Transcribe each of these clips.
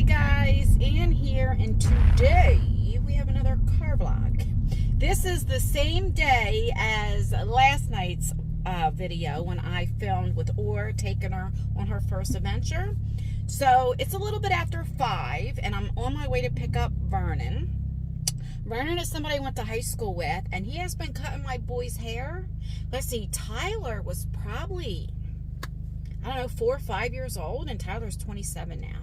guys, Ann here, and today we have another car vlog. This is the same day as last night's video when I filmed with Orr taking her on her first adventure. So it's a little bit after 5 and I'm on my way to pick up Vernon. Vernon is somebody I went to high school with, and he has been cutting my boy's hair. Let's see, Tyler was probably, I don't know, 4 or 5 years old, and Tyler's 27 now.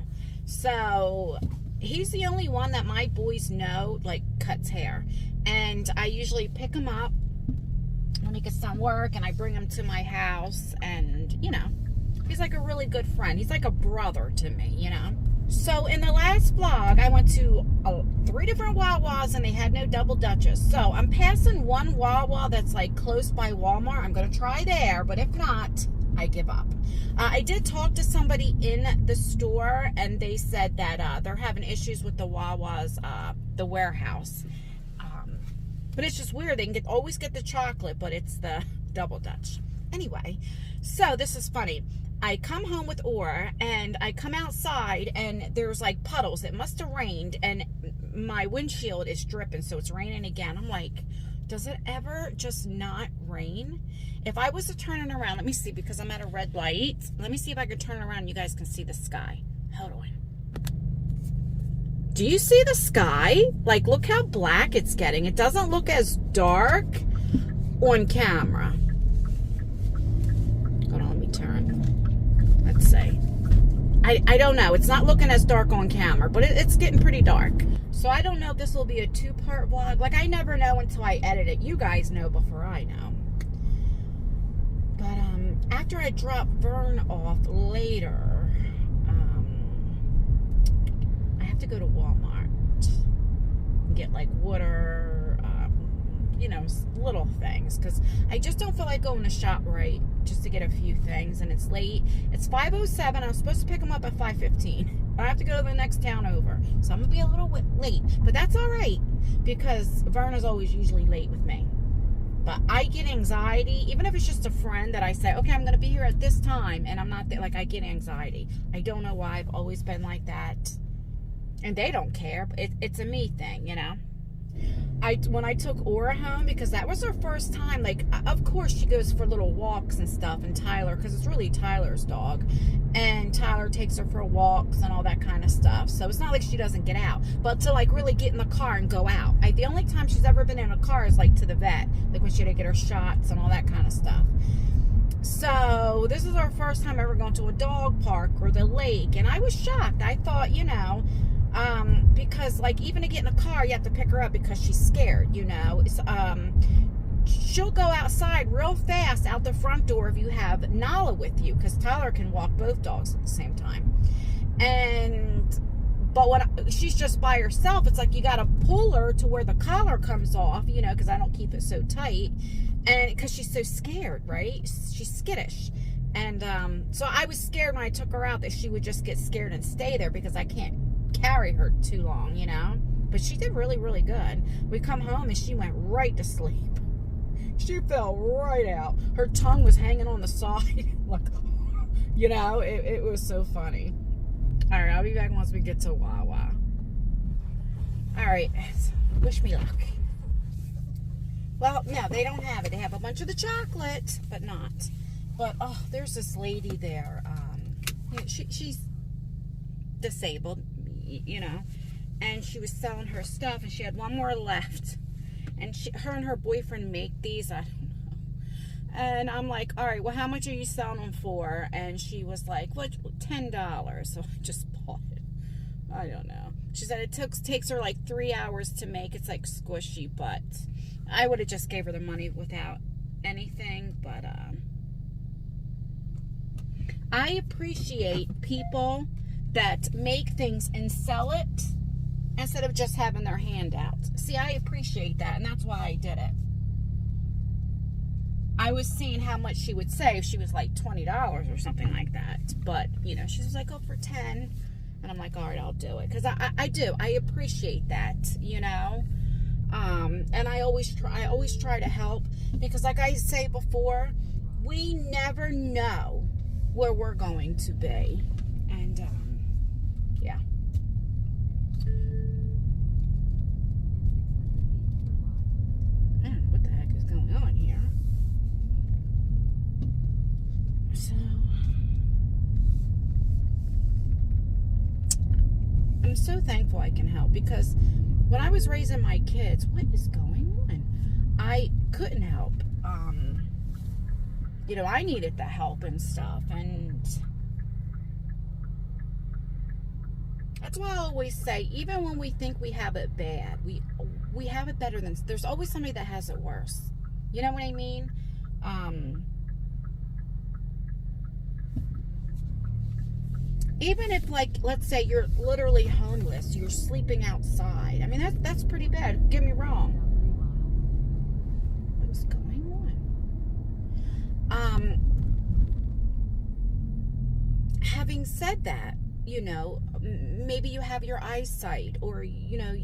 So he's the only one that my boys know, like, cuts hair. And I usually pick him up when he gets done work, and I bring him to my house, and, you know, he's like a really good friend. He's like a brother to me, you know. So in the last vlog, I went to 3 different Wawas, and they had no double Dutches. So I'm passing one Wawa that's like close by Walmart. I'm going to try there, but if not, I give up. I did talk to somebody in the store, and they said that they're having issues with the Wawa's, the warehouse. But it's just weird. They can always get the chocolate, but it's the double Dutch. Anyway, so this is funny. I come home with Orr, and I come outside, and there's like puddles. It must have rained, and my windshield is dripping, so it's raining again. I'm like, does it ever just not rain? If I was to turn it around, let me see, because I'm at a red light. Let me see if I can turn it around and you guys can see the sky. Hold on. Do you see the sky? Like, look how black it's getting. It doesn't look as dark on camera. Hold on, let me turn. Let's see. I don't know. It's not looking as dark on camera, but it's getting pretty dark. So I don't know if this will be a 2-part vlog. Like, I never know until I edit it. You guys know before I know. But after I drop Vern off later, I have to go to Walmart and get like water, you know, little things, because I just don't feel like going to ShopRite just to get a few things, and it's late. It's 5:07. I'm supposed to pick them up at 5:15. I have to go to the next town over, so I'm gonna be a little bit late, but that's all right, because Vern is always usually late with me. But I get anxiety, even if it's just a friend that I say, okay, I'm gonna be here at this time, and I'm not there. Like, I get anxiety. I don't know why. I've always been like that, and they don't care. But it's a me thing, you know. When I took Aura home, because that was her first time, like, of course she goes for little walks and stuff, and Tyler, because it's really Tyler's dog, and Tyler takes her for walks and all that kind of stuff, so it's not like she doesn't get out, but to like really get in the car and go out. The only time she's ever been in a car is like to the vet, like when she had to get her shots and all that kind of stuff. So this is our first time ever going to a dog park or the lake, and I was shocked. I thought, you know, because like even to get in a car you have to pick her up because she's scared, you know. She'll go outside real fast out the front door if you have Nala with you, because Tyler can walk both dogs at the same time. But when she's just by herself, it's like you got to pull her to where the collar comes off, you know, because I don't keep it so tight, and because she's so scared, right? She's skittish. And so I was scared when I took her out that she would just get scared and stay there, because I can't carry her too long, you know. But she did really, really good. We come home and she went right to sleep. She fell right out. Her tongue was hanging on the side. Like, you know, it was so funny. All right, I'll be back once we get to Wawa. All right, wish me luck. Well, no, they don't have it. They have a bunch of the chocolate, but not. But, oh, there's this lady there. She's disabled, you know, and she was selling her stuff, and she had one more left, and her and her boyfriend make these, I don't know, and I'm like, all right, well, how much are you selling them for? And she was like, what, $10. So I just bought it. I don't know. She said it takes her like 3 hours to make. It's like squishy, but I would have just gave her the money without anything. But I appreciate people that make things and sell it instead of just having their hand out. See, I appreciate that, and that's why I did it. I was seeing how much she would say if she was like $20 or something like that, but, you know, she was like, oh, for 10, and I'm like, all right, I'll do it, because I appreciate that, you know. And I always try to help, because like I say before, we never know where we're going to be. And yeah, I'm so thankful I can help, because when I was raising my kids, what is going on? I couldn't help. You know, I needed the help and stuff, and that's why I always say, even when we think we have it bad, we have it better than, there's always somebody that has it worse. You know what I mean? Even if, like, let's say you're literally homeless, you're sleeping outside. I mean, that's pretty bad. Don't get me wrong. What's going on? Having said that, you know, maybe you have your eyesight, or, you know,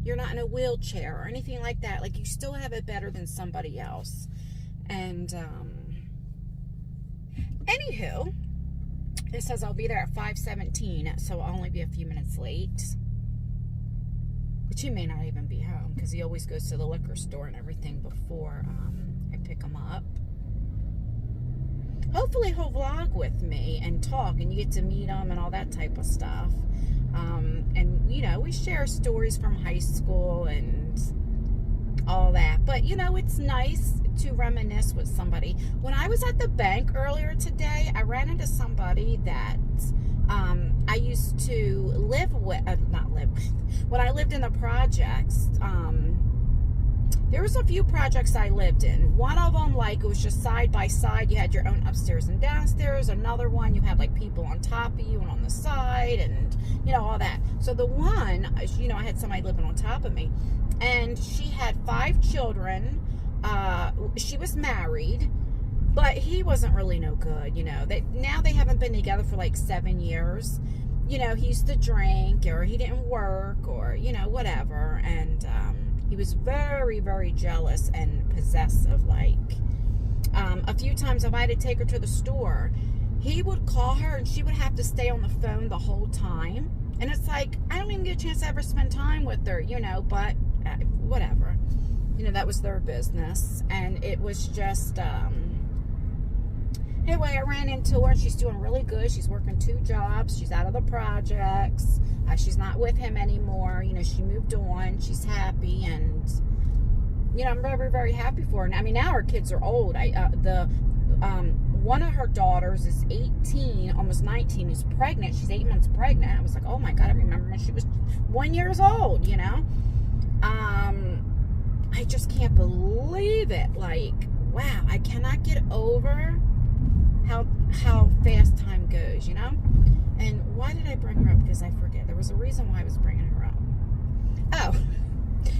you're not in a wheelchair or anything like that. Like, you still have it better than somebody else. And, anywho, it says I'll be there at 5:17, so I'll only be a few minutes late. But he may not even be home, because he always goes to the liquor store and everything before I pick him up. Hopefully he'll vlog with me and talk, and you get to meet him and all that type of stuff. And, you know, we share stories from high school and all that. But, you know, it's nice to reminisce with somebody. When I was at the bank earlier today, I ran into somebody that I used to live with, not live with, when I lived in the projects. There was a few projects I lived in. One of them, like, it was just side by side. You had your own upstairs and downstairs. Another one, you had, like, people on top of you and on the side, and, you know, all that. So the one, you know, I had somebody living on top of me, and she had 5 children. She was married, but he wasn't really no good, you know. Now they haven't been together for, like, 7 years. You know, he used to drink, or he didn't work, or, you know, whatever, and, he was very, very jealous and possessive. Like, a few times if I had to take her to the store, he would call her and she would have to stay on the phone the whole time. And it's like, I don't even get a chance to ever spend time with her, you know, but whatever. You know, that was their business. And it was just, anyway, I ran into her. She's doing really good. She's working 2 jobs. She's out of the projects. She's not with him anymore. You know, she moved on. She's happy, and, you know, I'm very, very happy for her. And I mean, now her kids are old. One of her daughters is 18, almost 19, is pregnant. She's 8 months pregnant. I was like, oh my God, I remember when she was 1 year old, you know? I just can't believe it. Like, wow, I cannot get over how fast time goes, you know? And why did I bring her up? Because I forget. There was a reason why I was bringing her up. Oh,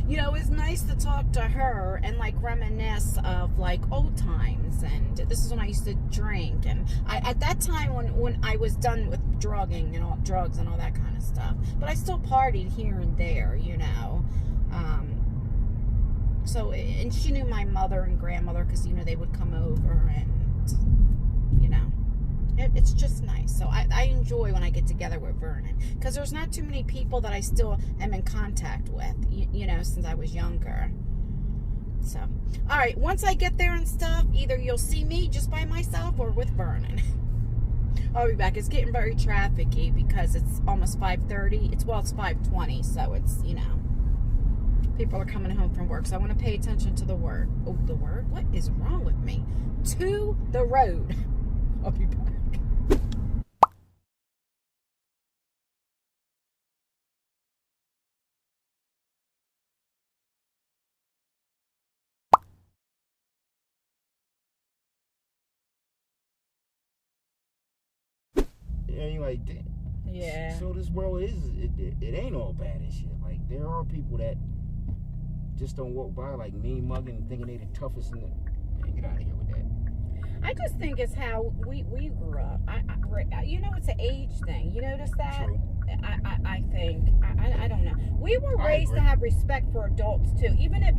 you know, it's nice to talk to her and, like, reminisce of, like, old times. And this is when I used to drink. And at that time, when I was done with drugs and all that kind of stuff. But I still partied here and there, you know. So, and she knew my mother and grandmother, because, you know, they would come over, and, you know, it's just nice. So I enjoy when I get together with Vernon, because there's not too many people that I still am in contact with, you know, since I was younger. So, all right, once I get there and stuff, either you'll see me just by myself or with Vernon. I'll be back. It's getting very trafficky because it's almost 5:30. It's 5:20, so it's, you know, people are coming home from work. So I want to pay attention to the word. Oh, the word? What is wrong with me? To the road. I'll be back. Like, yeah. So this world it ain't all bad and shit. Like, there are people that just don't walk by, like, mean mugging, thinking they the toughest in the. Man, get out of here with that. I just think it's how we grew up. You know, it's an age thing. You notice that? True. I think I don't know. We were raised to have respect for adults too. Even if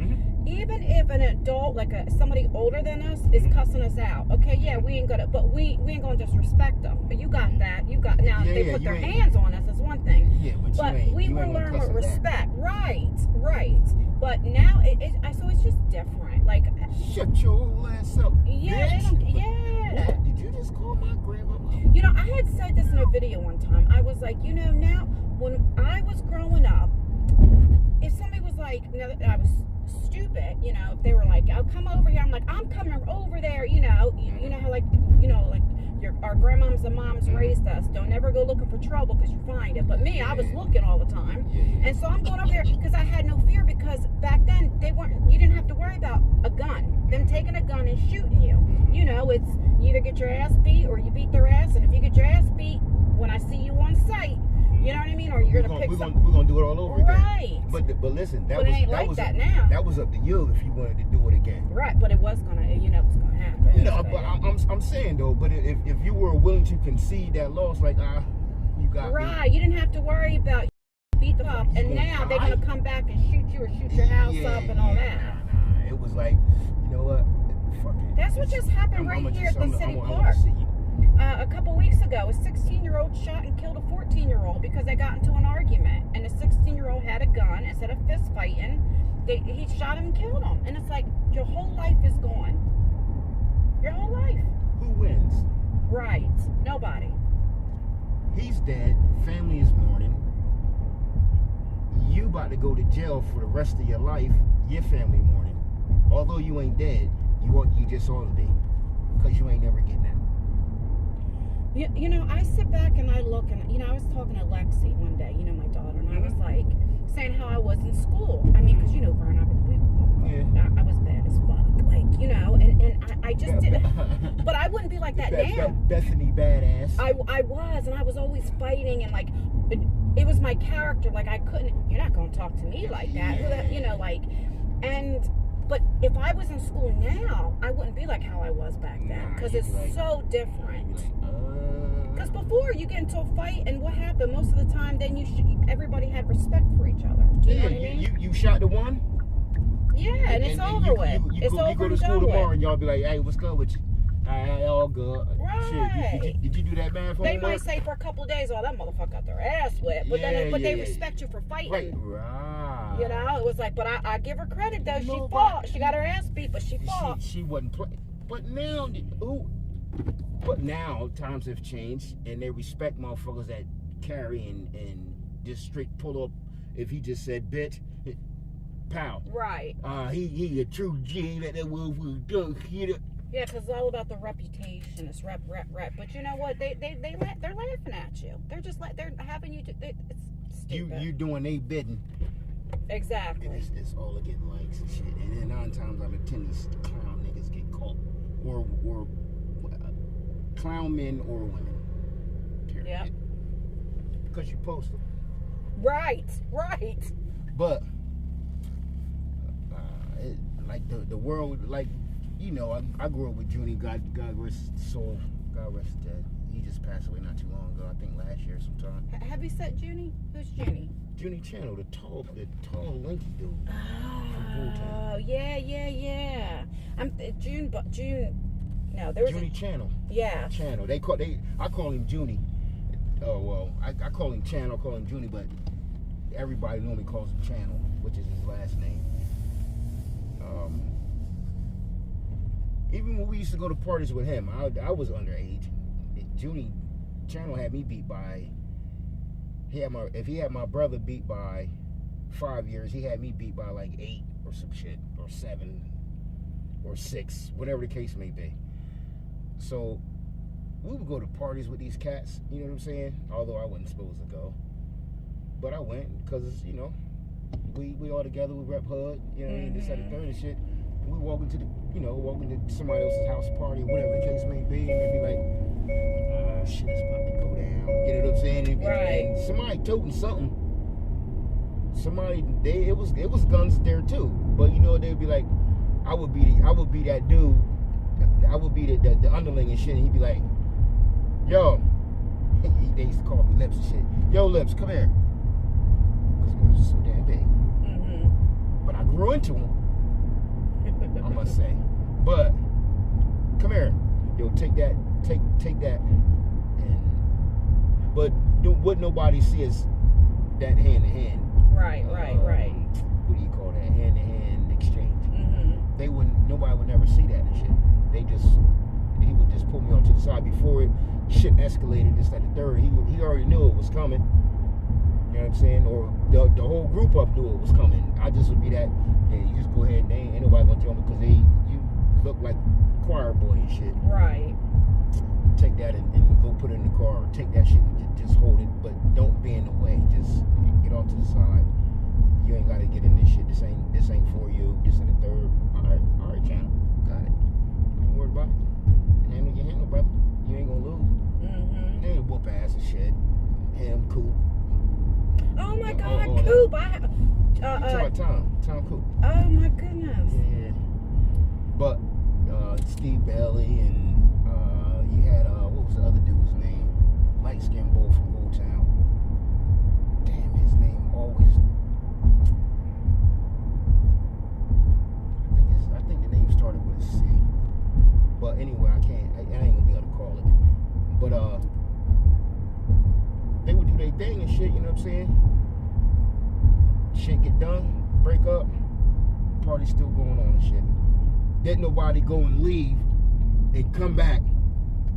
an adult, like somebody older than us, is cussing us out. Okay, yeah, we ain't gonna disrespect them. But you got that. Now if they put their hands on us, that's one thing. Yeah, but we you were ain't learned gonna with cuss them back. respect. Right. But now so it's just different. Like, Shut your old ass up. yeah, they bitch. don't, yeah. What? Did you just call my grandmama? You know, I had said this in a video one time. I was like, you know, now when I was growing up, if somebody was like, I was stupid, you know, if they were like, "Oh, come over here," I'm like, "I'm coming over there," you know how like, like our grandmoms and moms raised us. Don't ever go looking for trouble because you find it. But me, I was looking all the time, and so I'm going over there because I had no fear, because back then you didn't have to worry about a gun, them taking a gun and shooting you. You know, it's you either get your ass beat or you beat their ass, and if you get your ass beat, when I see you on sight, you know what I mean, or you're we're gonna do it all over again. Right. But listen, But it ain't like that now. That was up to you if you wanted to do it again. Right, but it was gonna, it was gonna happen. No, but I'm saying though, but if you were willing to concede that loss, like you got right, you didn't have to worry about beat them up, and now they're gonna come back and shoot you or shoot your house up and all that. Nah, it was like, you know what? Fuck it. That's what just happened right here at the city park. A couple weeks ago, a 16-year-old shot and killed a 14-year-old because they got into an argument, and the 16-year-old had a gun. Instead of fist fighting, he shot him and killed him. And it's like, your whole life is gone. Your whole life. Who wins? Right. Nobody. He's dead. Family is mourning. You about to go to jail for the rest of your life. Your family mourning. Although you ain't dead, you just ought to be, because you ain't never getting out. You know, I sit back and I look, and I was talking to Lexi one day, my daughter, and I was like saying how I was in school. I mean, because Vern and I was bad as fuck, like, and I just did, but I wouldn't be like that now. Bethany badass. I was, and I was always fighting, and like it was my character. Like, I couldn't. You're not going to talk to me like that, But if I was in school now, I wouldn't be like how I was back then, because it's so different. Because before you get into a fight, and what happened most of the time, then everybody had respect for each other. Do you know what I mean? You shot the one. Yeah, and it's over with. It's over You go to and school done tomorrow, with. and y'all be like, "Hey, what's good with you?" All good. Right. Shit, did you do that math They homework? might say for a couple of days, "Oh, that motherfucker got their ass whipped," but they respect you for fighting. Right. It was like, but I give her credit though. She fought. She got her ass beat, but she fought. She wasn't playing. But now times have changed, and they respect motherfuckers that carry and just straight pull up. If he just said bitch, pow. Right. He a true G that will do. Yeah, because it's all about the reputation. It's rep. But you know what? They're laughing at you. They're just they're having you. It's stupid. You doing they bidding. Exactly. And it's all to get likes and shit. And then 9 times out of 10, these clown niggas get caught, or clown men or women. Period. Yeah. Because you post them. Right. But like the world, like, I grew up with Junie. God rest his soul. God rest his dead. He just passed away not too long ago. I think last year sometime. Have you said Junie? Who's Junie? Junie Channel, the tall, lanky dude. Oh, yeah. I'm June. No, there was Junie Channel. Yeah. Channel. I call him Junie. Oh well, I call him Channel. I call him Junie, but everybody normally calls him Channel, which is his last name. Even when we used to go to parties with him, I was underage. Junie Channel had me beat by. If he had my brother beat by 5 years, he had me beat by like 8 or some shit, or 7 or 6, whatever the case may be. So we would go to parties with these cats, you know what I'm saying? Although I wasn't supposed to go, but I went because we all together, we rep HUD, you know what I mean? This, that, and third and shit. We walk into somebody else's house party, whatever the case may be, and they be like, shit is about to go down. You know what I'm saying? And somebody toting something. It was guns there too. But they'd be like, I would be that dude. I would be the underling and shit, and he'd be like, yo, they used to call me Lips and shit. Yo, Lips, come here. Because my lips are so damn big. Mm-hmm. But I grew into them, I must say. But come here. Yo, take that. But what nobody sees that hand to hand. Right. What do you call that? Hand to hand exchange. Mm-hmm. Nobody would never see that and shit. He would just pull me off to the side before shit escalated. This, that, the third. He already knew it was coming. You know what I'm saying? Or the whole group up knew it was coming. I just would be that. Yeah, you just go ahead and ain't nobody gonna jump because you look like choir boy and shit. Right. Take that and go put it in the car. Or take that shit and just hold it, but don't be in the way. Just get off to the side. You ain't gotta get in this shit. This ain't for you. This and the third. All right, channel. Got it. I ain't worried about it. Handle your handle, brother. You ain't gonna lose. Mm-hmm. They ain't whoop ass and shit. Him, Coop. Oh my God, Coop! Tom Coop. Oh my goodness. Yeah. But Steve Bailey and you had what was the other dude's name? Light skinned boy from Old Town. Damn, his name always. I think the name started with a C. But anyway, I ain't gonna be able to call it. But they would do their thing and shit, you know what I'm saying? Shit get done, break up, party still going on and shit. Didn't nobody go and leave and come back.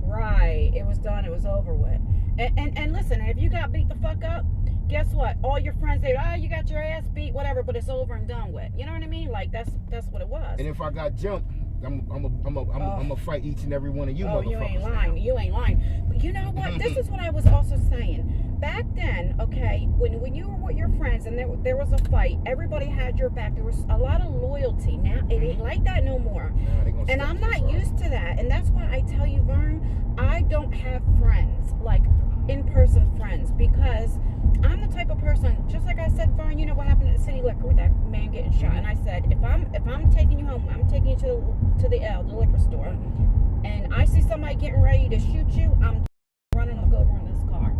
Right. It was done. It was over with. And listen, if you got beat the fuck up, guess what? All your friends say, you got your ass beat, whatever, but it's over and done with. You know what I mean? Like that's what it was. And if I got jumped, I'm gonna fight each and every one of you motherfuckers. You ain't lying. You ain't lying. But you know what? This is what I was also saying. Back then, okay, when you were with your friends and there was a fight, everybody had your back. There was a lot of loyalty. Now it ain't like that no more. Nah, and I'm not used to that. And that's why I tell you, Vern, I don't have friends, like in-person friends, because I'm the type of person, just like I said, Vern, you know what happened at the City Liquor with that man getting shot. And I said, if I'm taking you home, I'm taking you to the liquor store, and I see somebody getting ready to shoot you, I'm running over in this car.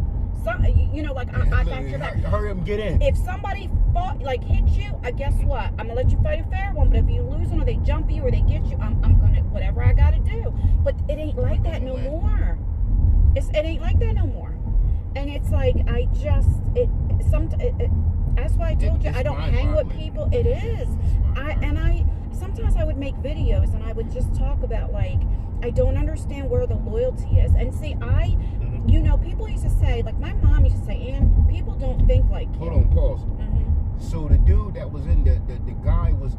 So, you know, like I got your back. Hurry up and get in. If somebody hit you, guess what? I'm gonna let you fight a fair one. But if you lose one, or they jump you, or they get you, I'm gonna whatever I gotta do. But it ain't like that no more. It ain't like that no more. And it's like that's why I told you I don't hang with people. It is. Sometimes I would make videos and I would just talk about, like, I don't understand where the loyalty is. And see, you know, people used to say, like my mom used to say, Ann, people don't think like you. Hold on, pause. So the dude that was in the guy was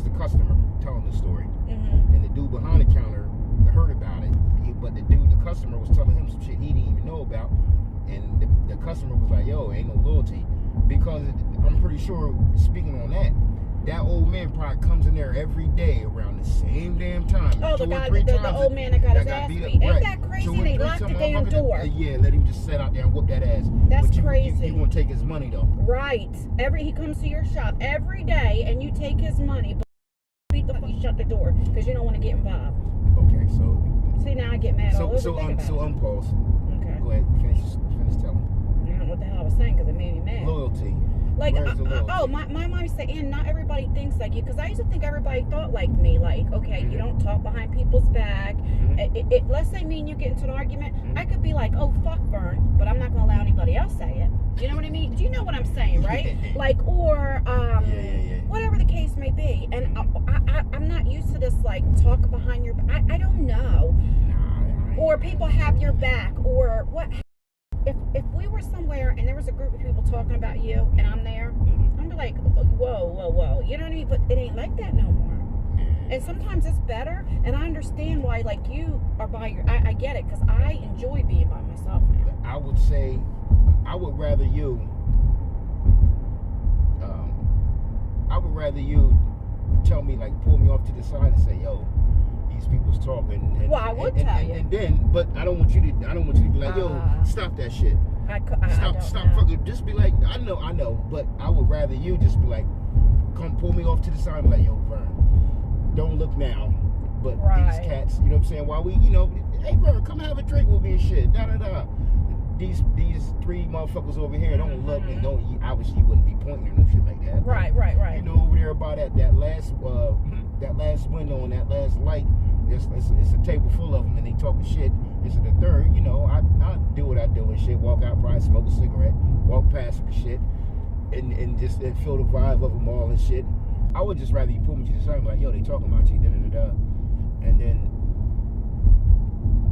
the customer telling the story. And the dude behind the counter heard about it, but the customer was telling him some shit he didn't even know about, and the customer was like, yo, ain't no loyalty, because I'm pretty sure, speaking on that old man probably comes in there every day around the same damn time. Oh, the old man that got his ass beat. Ain't that crazy? They locked the damn door. Yeah, let him just sit out there and whoop that ass. That's crazy. You won't take his money though. Right. He comes to your shop every day and you take his money, but you shut the door because you don't want to get involved. Okay, so see, now I get mad all over thinking about it. Unpause. Okay. Go ahead, finish telling. I don't know what the hell I was saying because it made me mad. Loyalty. Like, loyalty? My mom used to say, Ann, not everybody thinks like you, because I used to think everybody thought like me. Like, okay, you don't talk behind people's back. Let's say me and you get into an argument, I could be like, oh, fuck Vern, but I'm not going to allow anybody else say it. You know what I mean? Do you know what I'm saying, right? Like, or whatever the case may be. And I'm not used to this, like, talk behind your back. I don't know. Or people have your back, or what. If we were somewhere and there was a group of people talking about you and I'm there, I'm be like, whoa. You know what I mean? But it ain't like that no more. And sometimes it's better, and I understand why, like, you are by your, I get it, because I enjoy being by myself now. I would say, I would rather you tell me, like, pull me off to the side and say, yo, these people's talking. Well, I would tell you. And then, but I don't want you to be like, yo, stop that shit. Stop fucking. Just be like, I know, but I would rather you just be like, come pull me off to the side and be like, yo, Vern, don't look now, but these cats, you know what I'm saying? While we, you know, hey, Vern, come have a drink with me and shit, These three motherfuckers over here don't look and don't, obviously you wouldn't be pointing or no shit like that. Right. You know, over there about that last window and that last light, it's a table full of them and they talking shit. This is the third, you know, I do what I do and shit. Walk out, probably smoke a cigarette, walk past them and shit, and just feel the vibe of them all and shit. I would just rather you pull me to the side and be like, yo, they talking about you, da da da da, and then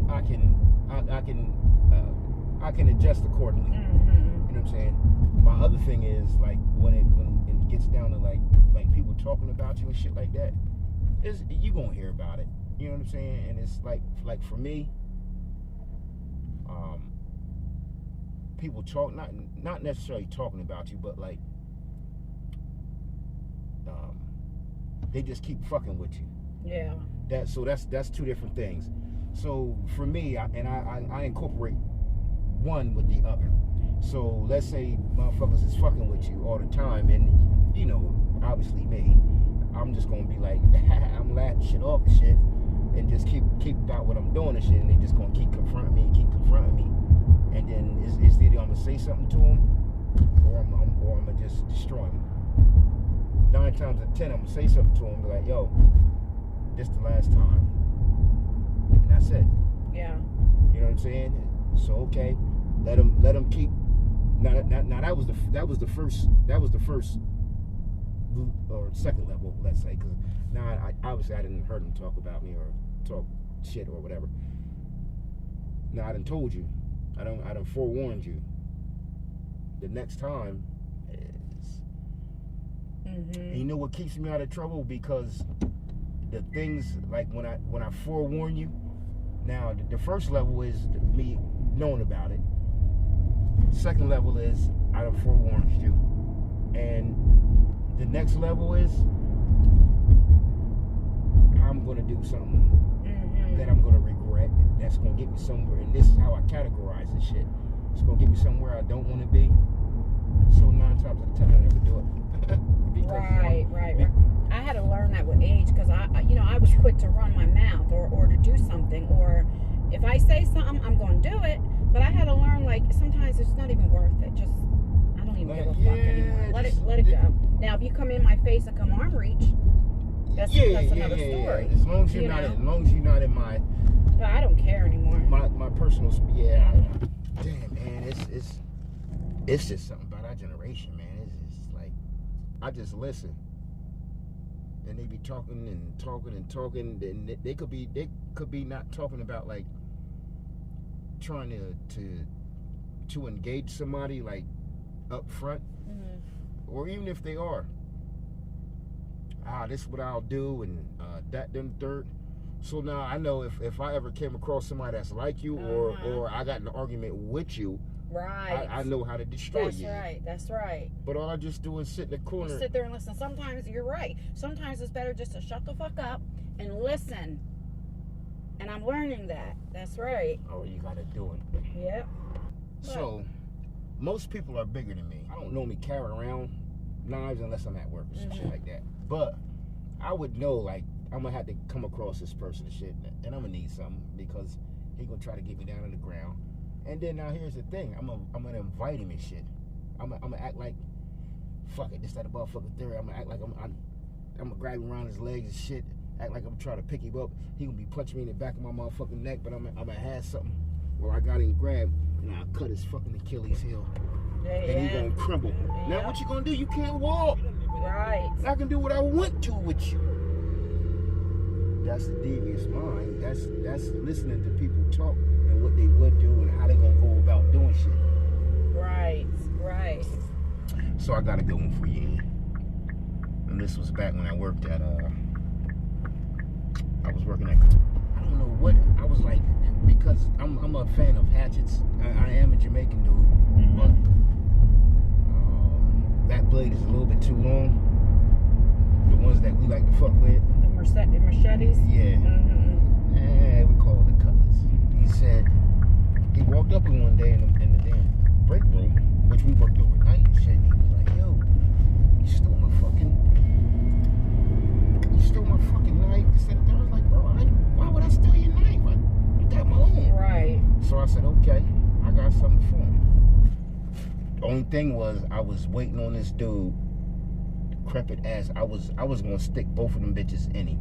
I can adjust accordingly. Mm-hmm. You know what I'm saying? My other thing is like when it gets down to like people talking about you and shit like that, you gonna hear about it. You know what I'm saying? And it's like for me, people talk not necessarily talking about you, but like they just keep fucking with you. Yeah. That's two different things. So for me, I incorporate one with the other. So let's say motherfuckers is fucking with you all the time, and you know, obviously me, I'm just gonna be like, I'm laughing shit off and shit, and just keep about what I'm doing and shit, and they just gonna keep confronting me, and then it's either I'm gonna say something to them, or I'm gonna just destroy them. 9 times out of 10, I'm gonna say something to them, be like, yo, this the last time, and that's it. Yeah. You know what I'm saying? So okay, let them keep. Now that was the first or second level, let's say, because now I obviously I didn't heard them talk about me or talk shit or whatever. Now I done told you, I done forewarned you. The next time is, and you know what keeps me out of trouble, because the things like when I forewarn you. Now the first level is me knowing about it. Second level is I done forewarned you, and the next level is I'm gonna do something that I'm gonna regret. That's gonna get me somewhere, and this is how I categorize this shit. It's gonna get me somewhere I don't want to be. So 9 times out of 10, I never do it. Right. I had to learn that with age, because I was quick to run my mouth or to do something, or if I say something, I'm going to do it. But I had to learn, like, sometimes it's not even worth it. Just, I don't even give a fuck anymore. Let it go. Now, if you come in my face and come arm reach, that's another story. As long as you're not in my. But I don't care anymore. My personal. Damn, man, it's just something about our generation, man. It's just like I just listen, and they be talking and and they could be not talking about like trying to engage somebody like up front, or even if they are, this is what I'll do, and that then third. So now I know if I ever came across somebody that's like you, or I got in an argument with you, right, I know how to destroy you. That's right. But all I just do is sit in the corner. You sit there and listen. Sometimes you're right. Sometimes it's better just to shut the fuck up and listen. And I'm learning that. That's right. Oh, you gotta do it. Yep. So, most people are bigger than me. I don't normally carry around knives unless I'm at work or some shit like that. But I would know, like, I'm gonna have to come across this person and shit, and I'm gonna need something, because he gonna try to get me down on the ground. And then now here's the thing, I'm gonna invite him and shit. I'm gonna act like, fuck it, this that motherfucking theory. I'm gonna act like I'm gonna grab him around his legs and shit. Act like I'm trying to pick him up. He gonna be punching me in the back of my motherfucking neck, but I'm gonna have something where I got him grabbed, and I'll cut his fucking Achilles heel, and he gonna crumble. Now what you gonna do? You can't walk. Right. I can do what I want to with you. That's the devious mind. That's listening to people talk and what they would do and how they gonna go about doing shit. Right. So I got a good one for you. And this was back when I worked at I was working at, I don't know what, I was like, because I'm a fan of hatchets. I am a Jamaican dude, but that blade is a little bit too long. The ones that we like to fuck with. The machetes? Yeah. We call it the cutlass. He said, he walked up in one day in the damn break room, which we worked overnight and shit, and he was like, yo, you stole my fucking knife. He said, I was like, bro, why would I steal your knife? You got my own. Right. So I said, okay, I got something for him. The only thing was, I was waiting on this dude, decrepit ass. I was gonna stick both of them bitches in him.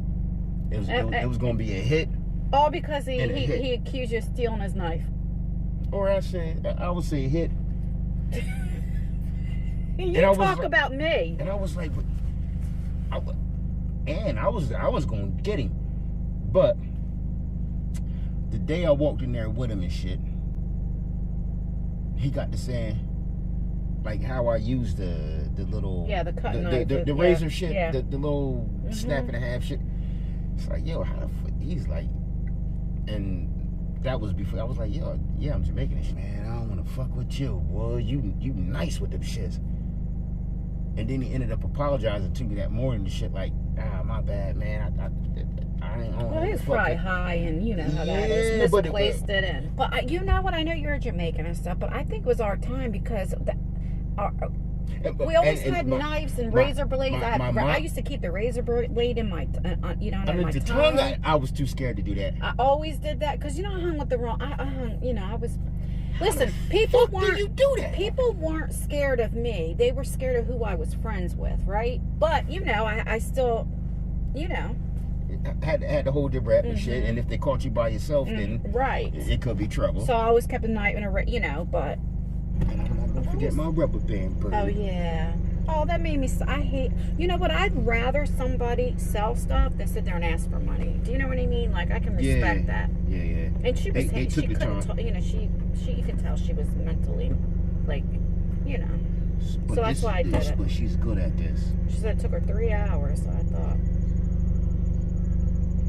It was going to be a hit. All because he hit. accused you of stealing his knife. Or I would say hit. You talk about me. And I was like, I was going to get him. But the day I walked in there with him and shit, he got to saying, like, how I use the little... Yeah, the cut knife. The razor shit, yeah. the little snap and a half shit. It's like, yo, how the fuck? He's like... And that was before. I was like, yo, yeah, I'm Jamaican and shit. Man, I don't want to fuck with you, boy. You nice with them shits. And then he ended up apologizing to me that morning and shit, like, my bad, man. I ain't on. Well, he's probably high, and you know how that is. Misplaced it in. But you know what? I know you're a Jamaican and stuff, but I think it was our time because we always had knives and razor blades. I used to keep the razor blade in my, my tongue. I was too scared to do that. I always did that because I hung with the wrong. I hung. I was. Listen, people weren't scared of me. They were scared of who I was friends with, right? But I still, had to hold their breath and shit. And if they caught you by yourself, then it could be trouble. So I always kept a knife in but. And I'm not gonna forget my rubber band, bird. Oh yeah. Oh, that made me. I hate. You know what? I'd rather somebody sell stuff than sit there and ask for money. Do you know what I mean? Like I can respect that. Yeah. And she was. They she took the couldn't. time. She. You can tell she was mentally, like, But so that's why I did it. But she's good at this. She said it took her 3 hours. So I thought.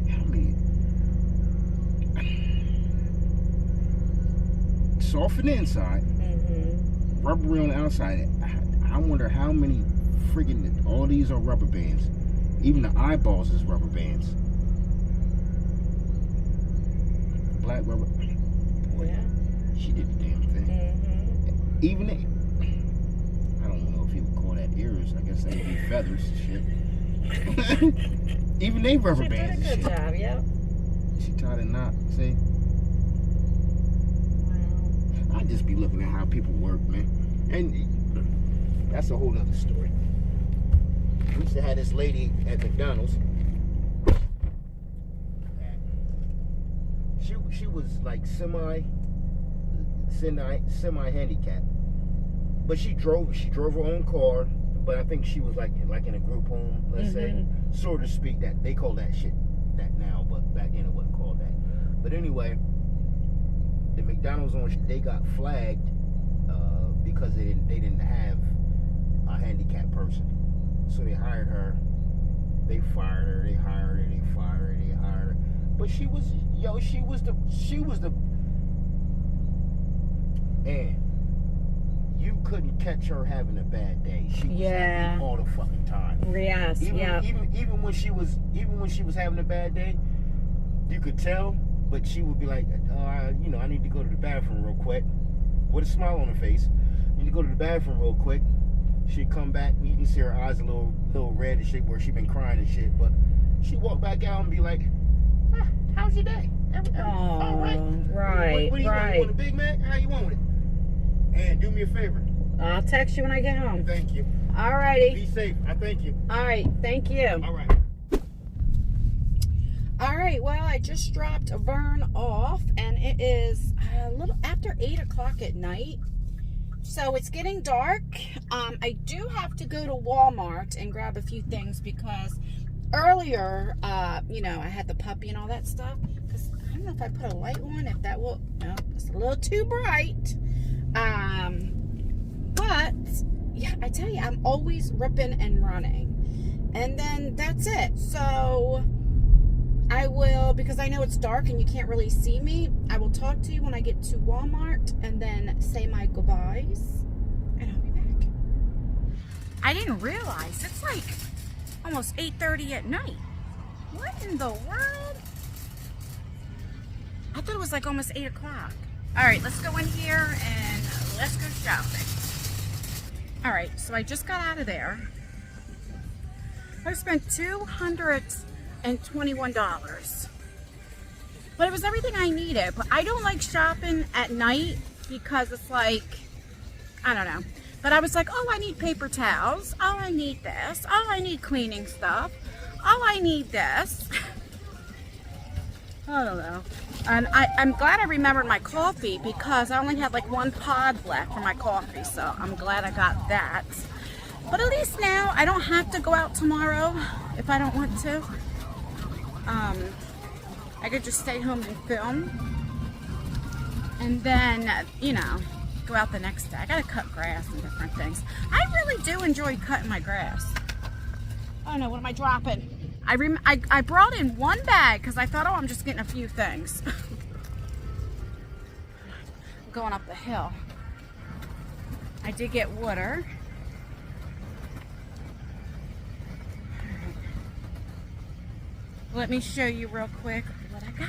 How many? Soft on the inside, rubbery on the outside. I wonder how many friggin' all these are rubber bands. Even the eyeballs is rubber bands. Black rubber. Boy, Yeah. she did the damn thing. Even they, I don't know if you would call that ears. I guess they'd be feathers and shit. Even they rubber bands. She did a good job. Yep. She tied a knot. See. I just be looking at how people work, man. And that's a whole other story. We used to have this lady at McDonald's. She was like semi handicapped. But she drove her own car, but I think she was like in a group home, let's say, so to speak. That they call that shit that now, but back then it wasn't called that. But anyway, the McDonald's they got flagged because they didn't have a handicapped person. So they hired her, they fired her, they hired her, they fired her, they hired her. But she was the and you couldn't catch her having a bad day. She was happy all the fucking time. Yes, even when she was having a bad day, you could tell. But she would be like, I need to go to the bathroom real quick, with a smile on her face. Need to go to the bathroom real quick. She'd come back, and you can see her eyes a little red and shit, where she'd been crying and shit. But she'd walk back out and be like, how's your day? All right. Right. What do you want? You want a Big Mac? How you want with it? And do me a favor. I'll text you when I get home. Thank you. All righty. Be safe. I thank you. All right. Thank you. All right. All right. Well, I just dropped Vern off, and it is a little after 8 o'clock at night. So it's getting dark. I do have to go to Walmart and grab a few things because earlier, I had the puppy and all that stuff. Because I don't know if I put a light on, if that will. No, it's a little too bright. But yeah, I tell you, I'm always ripping and running, and then that's it. So I will, because I know it's dark and you can't really see me, I will talk to you when I get to Walmart and then say my goodbyes, and I'll be back. I didn't realize it's like almost 8:30 at night. What in the world? I thought it was like almost 8 o'clock. All right, let's go in here and let's go shopping. All right, so I just got out of there. I spent $221. But it was everything I needed. But I don't like shopping at night because it's like, I don't know. But I was like, oh, I need paper towels. Oh, I need this. Oh, I need cleaning stuff. Oh, I need this. I don't know. And I'm glad I remembered my coffee because I only had like one pod left for my coffee, so I'm glad I got that. But at least now I don't have to go out tomorrow if I don't want to. I could just stay home and film. And then, you know, go out the next day. I gotta cut grass and different things. I really do enjoy cutting my grass. Oh no, what am I dropping? I brought in one bag because I thought, oh, I'm just getting a few things. Going up the hill. I did get water. Let me show you real quick what I got.